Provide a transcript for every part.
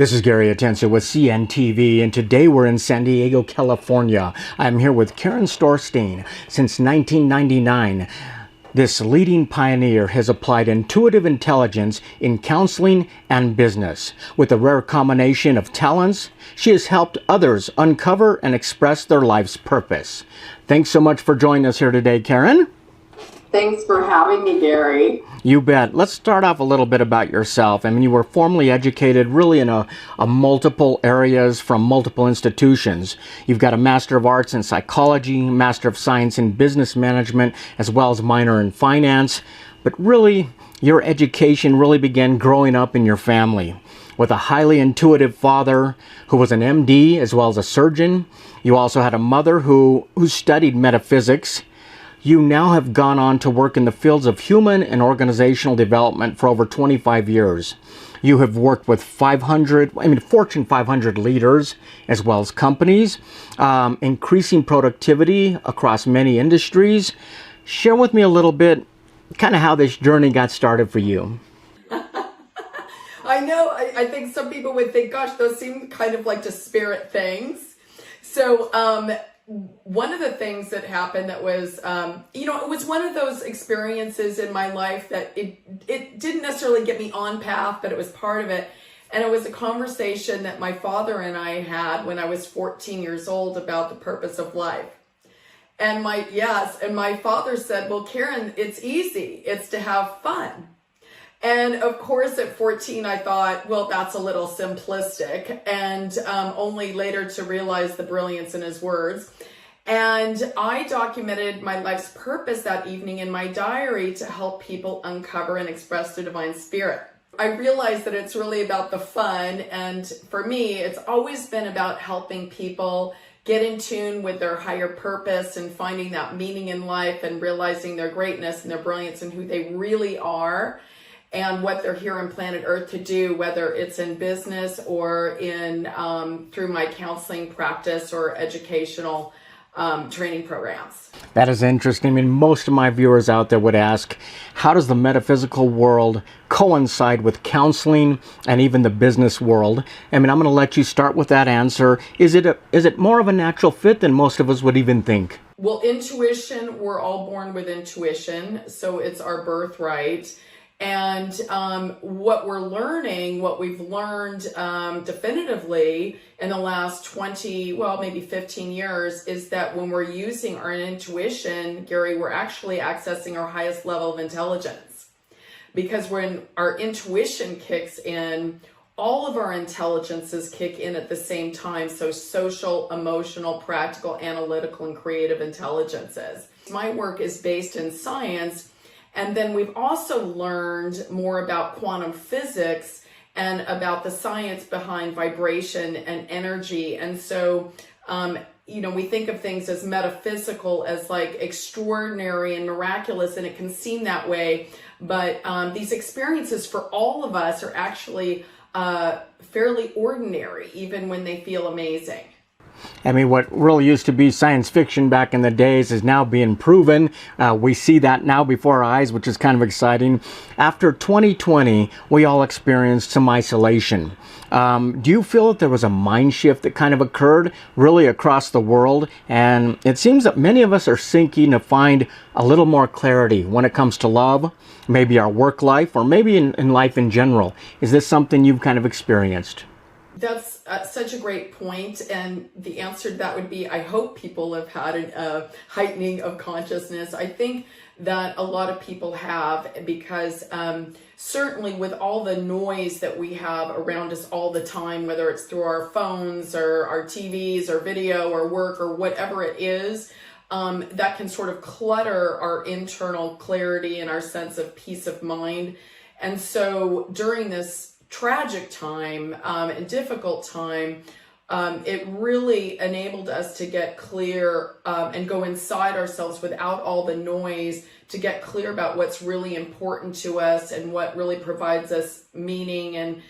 This is Gary Atencio with CNTV, and today we're in San Diego, California. I'm here with Karen Storsteen. Since 1999, this leading pioneer has applied intuitive intelligence in counseling and business. With a rare combination of talents, she has helped others uncover and express their life's purpose. Thanks so much for joining us here today, Karen. Thanks for having me, Gary. You bet. Let's start off a little bit about yourself. I mean, you were formally educated really in a multiple areas from multiple institutions. You've got a Master of Arts in Psychology, Master of Science in Business Management, as well as minor in Finance. But really, your education really began growing up in your family. With a highly intuitive father who was an MD as well as a surgeon. You also had a mother who studied metaphysics. You now have gone on to work in the fields of human and organizational development for over 25 years. You have worked with Fortune 500 leaders as well as companies, increasing productivity across many industries. Share with me a little bit kind of how this journey got started for you. I know, I think some people would think, gosh, those seem kind of like disparate things. So, one of the things that happened that was, it was one of those experiences in my life that it didn't necessarily get me on path, but it was part of it. And it was a conversation that my father and I had when I was 14 years old about the purpose of life. And my father said, well, Karen, it's easy. It's to have fun. And of course, at 14, I thought, well, that's a little simplistic, and only later to realize the brilliance in his words. And I documented my life's purpose that evening in my diary to help people uncover and express their divine spirit. I realized that it's really about the fun, and for me, it's always been about helping people get in tune with their higher purpose and finding that meaning in life and realizing their greatness and their brilliance and who they really are. And what they're here on planet Earth to do, whether it's in business or in through my counseling practice or educational training programs. That is interesting. I mean, most of my viewers out there would ask, how does the metaphysical world coincide with counseling and even the business world? I mean, I'm going to let you start with that answer. Is it more of a natural fit than most of us would even think? Well, intuition, we're all born with intuition, so it's our birthright. And what we've learned definitively in the last 20, maybe 15 years is that when we're using our intuition, Gary, we're actually accessing our highest level of intelligence. Because when our intuition kicks in, all of our intelligences kick in at the same time. So social, emotional, practical, analytical, and creative intelligences. My work is based in science. And then we've also learned more about quantum physics and about the science behind vibration and energy. And so, we think of things as metaphysical, as like extraordinary and miraculous, and it can seem that way. But these experiences for all of us are actually fairly ordinary, even when they feel amazing. I mean, what really used to be science fiction back in the days is now being proven. We see that now before our eyes, which is kind of exciting. After 2020, we all experienced some isolation. Do you feel that there was a mind shift that kind of occurred really across the world? And it seems that many of us are seeking to find a little more clarity when it comes to love, maybe our work life, or maybe in life in general. Is this something you've kind of experienced? That's such a great point, and the answer to that would be, I hope people have had a heightening of consciousness. I think that a lot of people have, because certainly with all the noise that we have around us all the time, whether it's through our phones or our TVs or video or work or whatever it is, that can sort of clutter our internal clarity and our sense of peace of mind. And so during this tragic time and difficult time, it really enabled us to get clear and go inside ourselves without all the noise, to get clear about what's really important to us and what really provides us meaning, and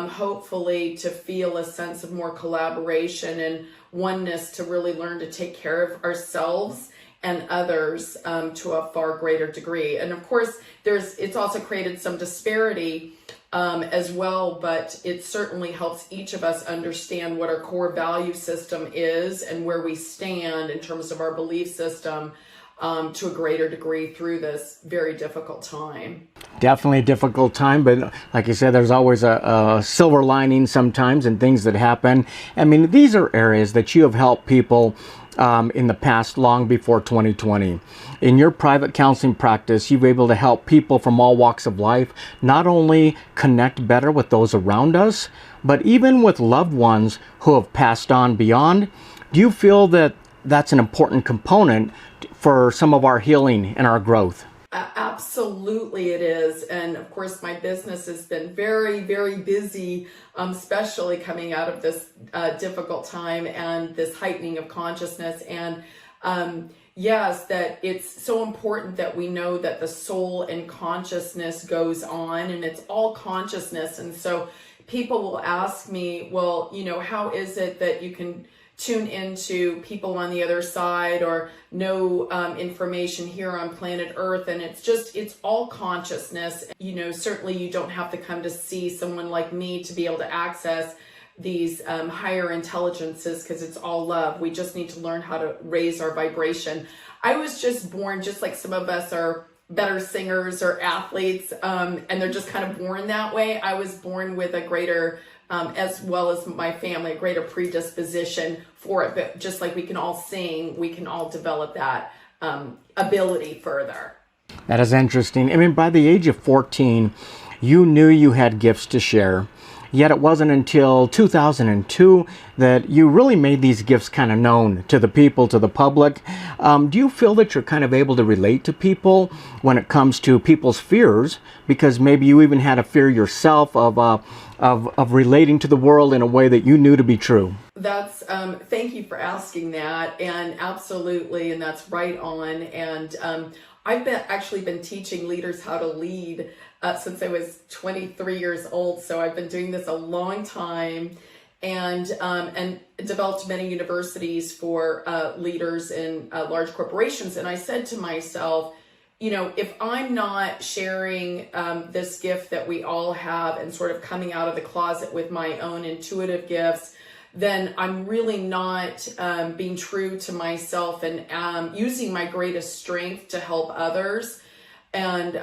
hopefully to feel a sense of more collaboration and oneness, to really learn to take care of ourselves and others to a far greater degree. And of course, it's also created some disparity as well, but it certainly helps each of us understand what our core value system is and where we stand in terms of our belief system to a greater degree through this very difficult time. Definitely a difficult time, but like you said, there's always a silver lining sometimes in things that happen. I mean, these are areas that you have helped people in the past, long before 2020. In your private counseling practice, you've been able to help people from all walks of life not only connect better with those around us, but even with loved ones who have passed on beyond. Do you feel that that's an important component for some of our healing and our growth? Absolutely it is. And of course, my business has been very, very busy, especially coming out of this difficult time and this heightening of consciousness. And yes, that it's so important that we know that the soul and consciousness goes on, and it's all consciousness. And so people will ask me, well, how is it that you can tune into people on the other side or know information here on planet Earth? And it's all consciousness. Certainly you don't have to come to see someone like me to be able to access these higher intelligences, because it's all love. We just need to learn how to raise our vibration. I was just born, just like some of us are better singers or athletes, and they're just kind of born that way. I was born with a greater as well as my family, a greater predisposition for it. But just like we can all sing, we can all develop that ability further. That is interesting. I mean, by the age of 14, you knew you had gifts to share. Yet it wasn't until 2002 that you really made these gifts kind of known to the people, to the public. Do you feel that you're kind of able to relate to people when it comes to people's fears? Because maybe you even had a fear yourself of relating to the world in a way that you knew to be true. That's thank you for asking that, and absolutely, and that's right on. And I've actually been teaching leaders how to lead since I was 23 years old. So I've been doing this a long time, and developed many universities for leaders in large corporations. And I said to myself, if I'm not sharing this gift that we all have and sort of coming out of the closet with my own intuitive gifts, then I'm really not being true to myself and using my greatest strength to help others and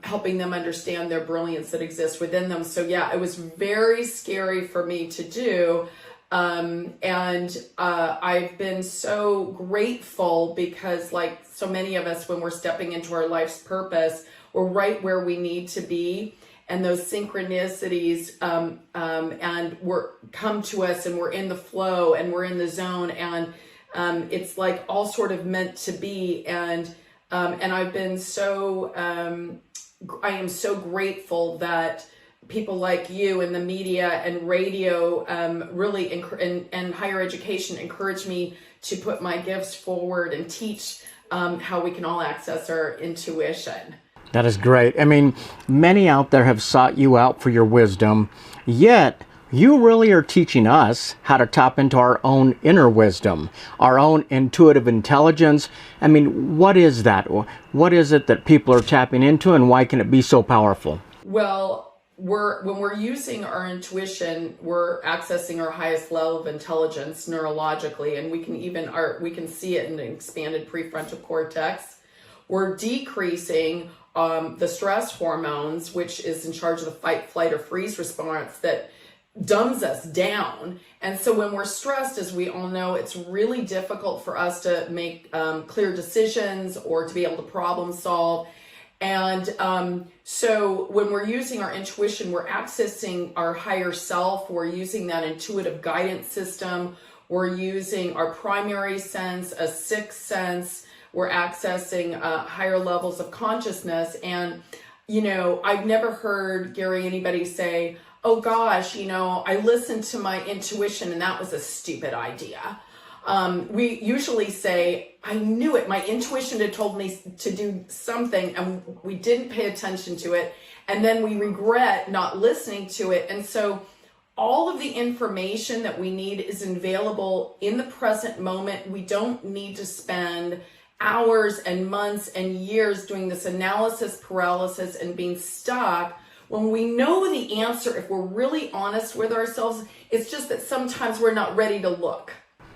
helping them understand their brilliance that exists within them. So yeah, it was very scary for me to do. And I've been so grateful because, like so many of us, when we're stepping into our life's purpose, we're right where we need to be. And those synchronicities and come to us, and we're in the flow and we're in the zone, and it's like all sort of meant to be. And I've been so I am so grateful that people like you and the media and radio really and higher education encourage me to put my gifts forward and teach how we can all access our intuition. That is great. I mean, many out there have sought you out for your wisdom, yet you really are teaching us how to tap into our own inner wisdom, our own intuitive intelligence. I mean, what is that? What is it that people are tapping into, and why can it be so powerful? Well, when we're using our intuition, we're accessing our highest level of intelligence neurologically, and we can see it in the expanded prefrontal cortex. We're decreasing the stress hormones, which is in charge of the fight, flight, or freeze response that dumbs us down. And so when we're stressed, as we all know, it's really difficult for us to make clear decisions or to be able to problem solve. And so when we're using our intuition, we're accessing our higher self. We're using that intuitive guidance system. We're using our primary sense, a sixth sense. We're accessing higher levels of consciousness. And, I've never heard, Gary, anybody say, oh gosh, I listened to my intuition and that was a stupid idea. We usually say, I knew it. My intuition had told me to do something and we didn't pay attention to it. And then we regret not listening to it. And so all of the information that we need is available in the present moment. We don't need to spend hours and months and years doing this analysis paralysis and being stuck when we know the answer, if we're really honest with ourselves, it's just that sometimes we're not ready to look.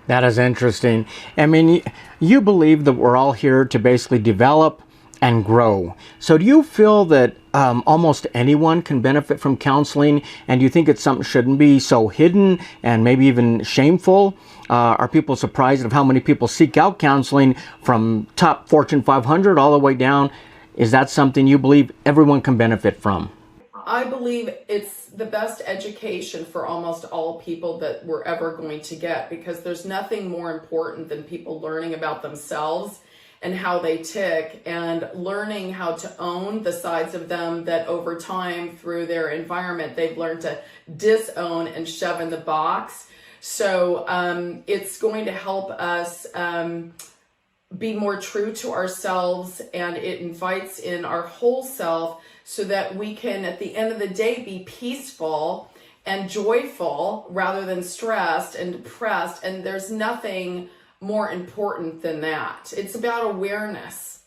That is interesting. I mean, you believe that we're all here to basically develop and grow. So do you feel that almost anyone can benefit from counseling? And do you think it's something shouldn't be so hidden and maybe even shameful? Are people surprised of how many people seek out counseling from top Fortune 500 all the way down? Is that something you believe everyone can benefit from? I believe it's the best education for almost all people that we're ever going to get, because there's nothing more important than people learning about themselves and how they tick, and learning how to own the sides of them that over time through their environment they've learned to disown and shove in the box. So it's going to help us be more true to ourselves, and it invites in our whole self so that we can, at the end of the day, be peaceful and joyful rather than stressed and depressed. And there's nothing more important than that. It's about awareness.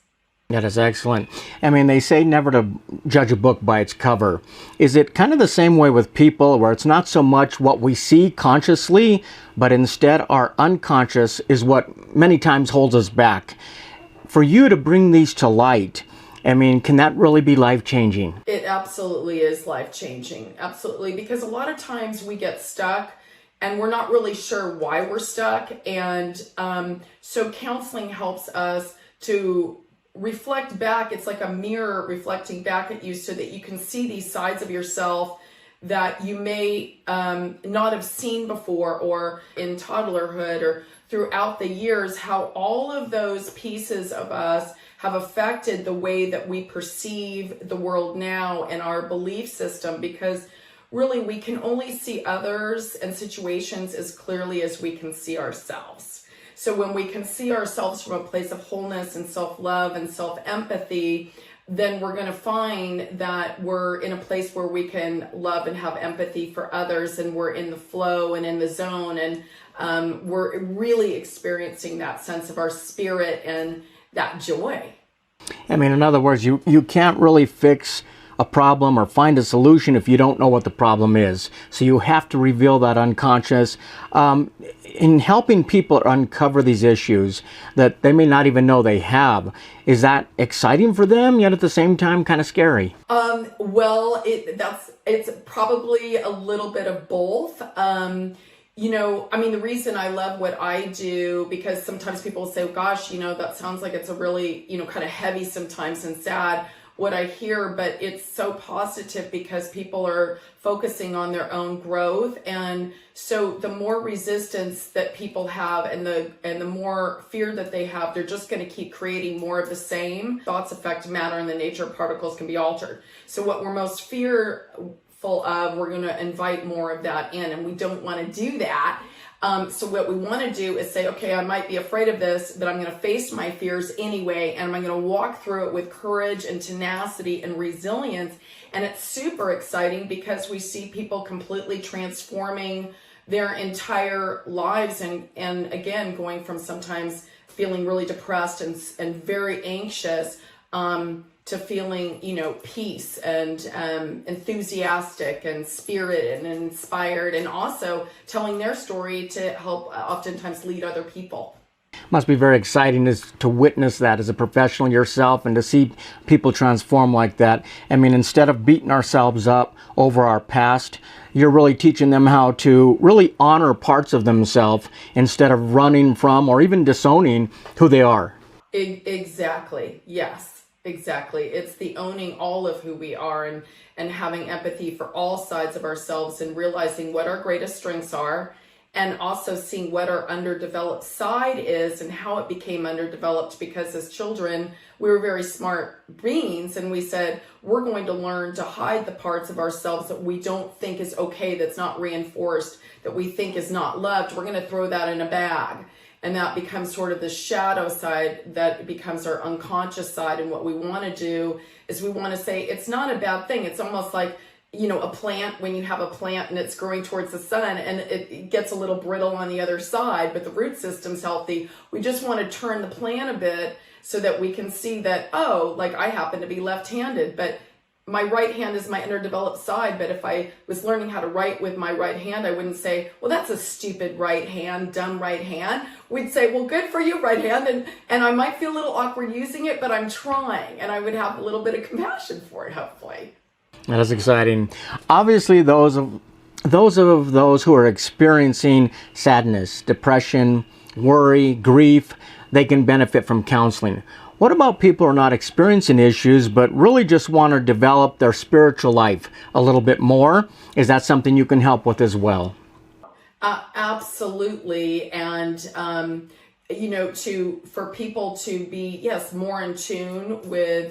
That is excellent. I mean, they say never to judge a book by its cover. Is it kind of the same way with people, where it's not so much what we see consciously, but instead our unconscious is what many times holds us back? For you to bring these to light, I mean, can that really be life-changing? It absolutely is life-changing. Absolutely. Because a lot of times we get stuck and we're not really sure why we're stuck. And so counseling helps us to reflect back. It's like a mirror reflecting back at you so that you can see these sides of yourself that you may not have seen before, or in toddlerhood or throughout the years, how all of those pieces of us have affected the way that we perceive the world now and our belief system. Because really we can only see others and situations as clearly as we can see ourselves. So when we can see ourselves from a place of wholeness and self-love and self-empathy, then we're going to find that we're in a place where we can love and have empathy for others, and we're in the flow and in the zone, and we're really experiencing that sense of our spirit and that joy. I mean, in other words, you can't really fix a problem or find a solution if you don't know what the problem is. So you have to reveal that unconscious. In helping people uncover these issues that they may not even know they have, is that exciting for them, yet at the same time kind of scary? Well, it's probably a little bit of both. You know, I mean, the reason I love what I do, because sometimes people say, gosh, you know, that sounds like it's a really, you know, kind of heavy sometimes and sad, what I hear, but it's so positive because people are focusing on their own growth. And so the more resistance that people have and the more fear that they have, they're just going to keep creating more of the same. Thoughts affect matter, and the nature of particles can be altered. So what we're most fearful of, we're going to invite more of that in, and we don't want to do that. So what we want to do is say, okay, I might be afraid of this, but I'm going to face my fears anyway, and I'm going to walk through it with courage and tenacity and resilience. And it's super exciting because we see people completely transforming their entire lives, and again, going from sometimes feeling really depressed and very anxious, to feeling, you know, peace and enthusiastic and spirited and inspired, and also telling their story to help oftentimes lead other people. Must be very exciting to witness that as a professional yourself, and to see people transform like that. I mean, instead of beating ourselves up over our past, you're really teaching them how to really honor parts of themselves instead of running from or even disowning who they are. Exactly. Yes. Exactly. It's the owning all of who we are, and having empathy for all sides of ourselves, and realizing what our greatest strengths are, and also seeing what our underdeveloped side is and how it became underdeveloped, because as children, we were very smart beings, and we said, we're going to learn to hide the parts of ourselves that we don't think is okay, that's not reinforced, that we think is not loved. We're going to throw that in a bag. And that becomes sort of the shadow side that becomes our unconscious side. And what we want to do is we want to say, it's not a bad thing. It's almost like, you know, a plant, when you have a plant and it's growing towards the sun and it gets a little brittle on the other side, but the root system's healthy. We just want to turn the plant a bit so that we can see that, oh, like I happen to be left-handed, but my right hand is my underdeveloped side, but if I was learning how to write with my right hand, I wouldn't say, well, that's a stupid right hand, dumb right hand. We'd say, well, good for you, right hand. And I might feel a little awkward using it, but I'm trying. And I would have a little bit of compassion for it, hopefully. That is exciting. Obviously, those who are experiencing sadness, depression, worry, grief, they can benefit from counseling. What about people who are not experiencing issues but really just want to develop their spiritual life a little bit more? Is that something you can help with as well? Absolutely. And for people to be, yes, more in tune with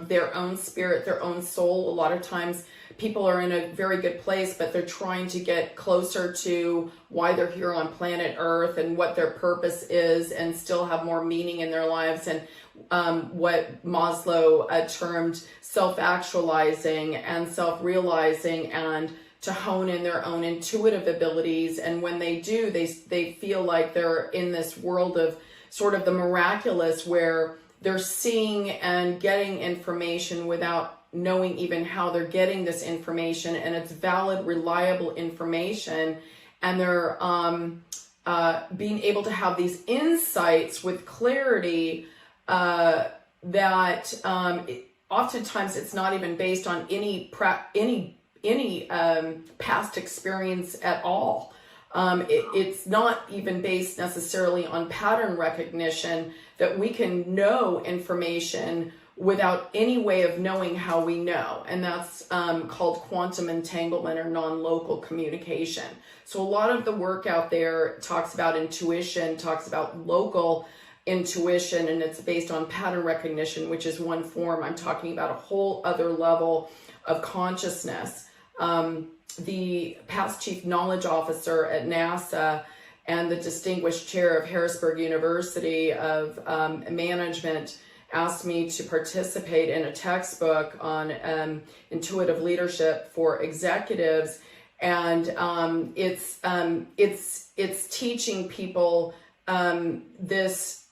their own spirit, their own soul. A lot of times people are in a very good place, but they're trying to get closer to why they're here on planet Earth and what their purpose is, and still have more meaning in their lives, and what Maslow termed self-actualizing and self-realizing, and to hone in their own intuitive abilities. And when they do, they feel like they're in this world of sort of the miraculous, where they're seeing and getting information without knowing even how they're getting this information, and it's valid, reliable information, and they're being able to have these insights with clarity that oftentimes it's not even based on any past experience at all. It's not even based necessarily on pattern recognition, that we can know information without any way of knowing how we know. And that's called quantum entanglement, or non-local communication. So a lot of the work out there talks about intuition, talks about local intuition, and it's based on pattern recognition, which is one form. I'm talking about a whole other level of consciousness. The past chief knowledge officer at NASA and the distinguished chair of Harrisburg University of Management asked me to participate in a textbook on intuitive leadership for executives, and it's teaching people this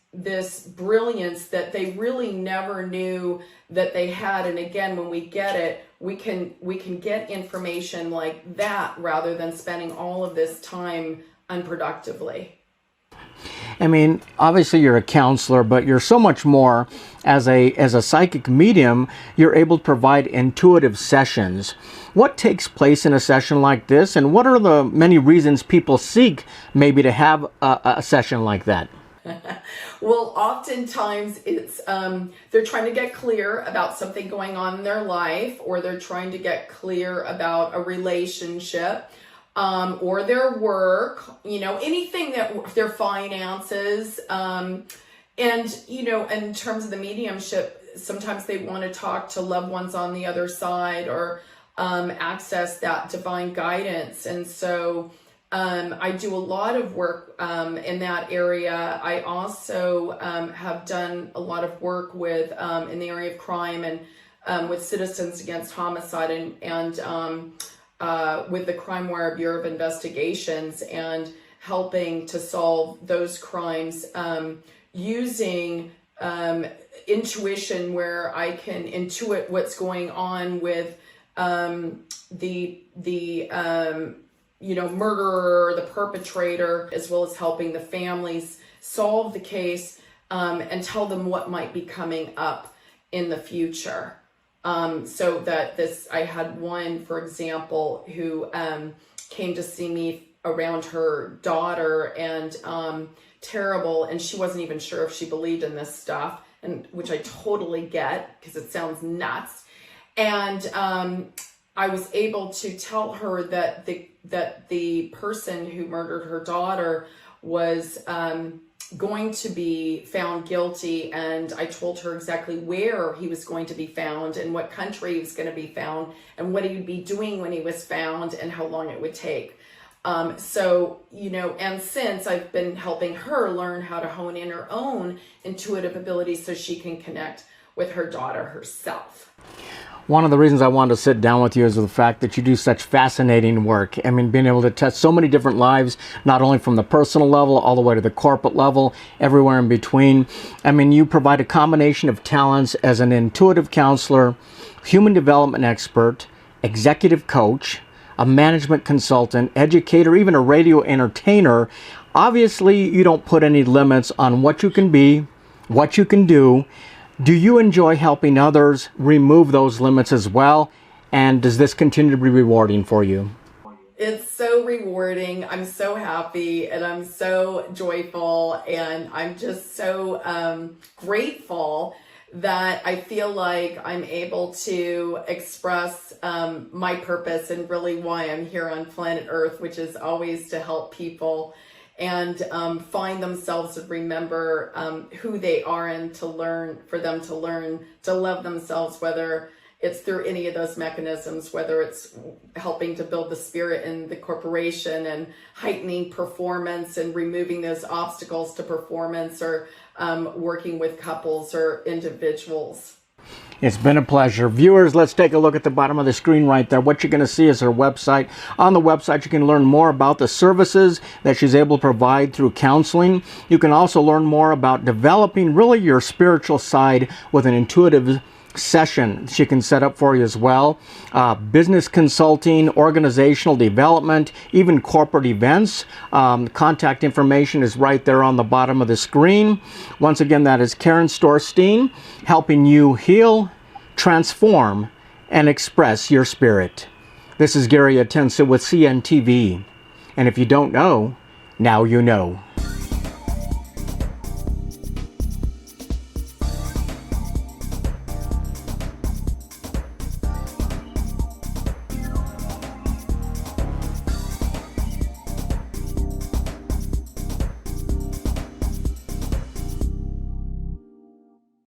brilliance that they really never knew that they had. And again, when we get it, we can get information like that rather than spending all of this time unproductively. I mean, obviously you're a counselor, but you're so much more. As a psychic medium, you're able to provide intuitive sessions. What takes place in a session like this, and what are the many reasons people seek maybe to have a session like that? Well, oftentimes it's they're trying to get clear about something going on in their life, or they're trying to get clear about a relationship, or their work, anything that their finances, and in terms of the mediumship, sometimes they want to talk to loved ones on the other side, or access that divine guidance. And so I do a lot of work in that area. I also have done a lot of work with in the area of crime, and with Citizens Against Homicide, and with the Crime Wire Bureau of Investigations, and helping to solve those crimes using intuition, where I can intuit what's going on with the murderer, the perpetrator, as well as helping the families solve the case, and tell them what might be coming up in the future. So that I had one, for example, who came to see me around her daughter, and terrible, and she wasn't even sure if she believed in this stuff, and which I totally get, because it sounds nuts. And I was able to tell her that the person who murdered her daughter was going to be found guilty, and I told her exactly where he was going to be found, and what country he was going to be found, and what he would be doing when he was found, and how long it would take. And since I've been helping her learn how to hone in her own intuitive abilities so she can connect with her daughter herself. One of the reasons I wanted to sit down with you is the fact that you do such fascinating work. I mean, being able to touch so many different lives, not only from the personal level all the way to the corporate level, everywhere in between. I mean, you provide a combination of talents as an intuitive counselor, human development expert, executive coach, a management consultant, educator, even a radio entertainer. Obviously, you don't put any limits on what you can be, what you can do. Do you enjoy helping others remove those limits as well? And does this continue to be rewarding for you? It's so rewarding. I'm so happy and I'm so joyful and I'm just so grateful that I feel like I'm able to express my purpose and really why I'm here on planet Earth, which is always to help people and find themselves and remember who they are and to learn, for them to learn to love themselves, whether it's through any of those mechanisms, whether it's helping to build the spirit in the corporation and heightening performance and removing those obstacles to performance, or working with couples or individuals. It's been a pleasure. Viewers, let's take a look at the bottom of the screen right there. What you're going to see is her website. On the website, you can learn more about the services that she's able to provide through counseling. You can also learn more about developing really your spiritual side with an intuitive session she can set up for you as well. Business consulting, organizational development, even corporate events. Contact information is right there on the bottom of the screen. Once again, that is Karen Storsteen, helping you heal, transform, and express your spirit. This is Gary Atensa with CNTV. And if you don't know, now you know.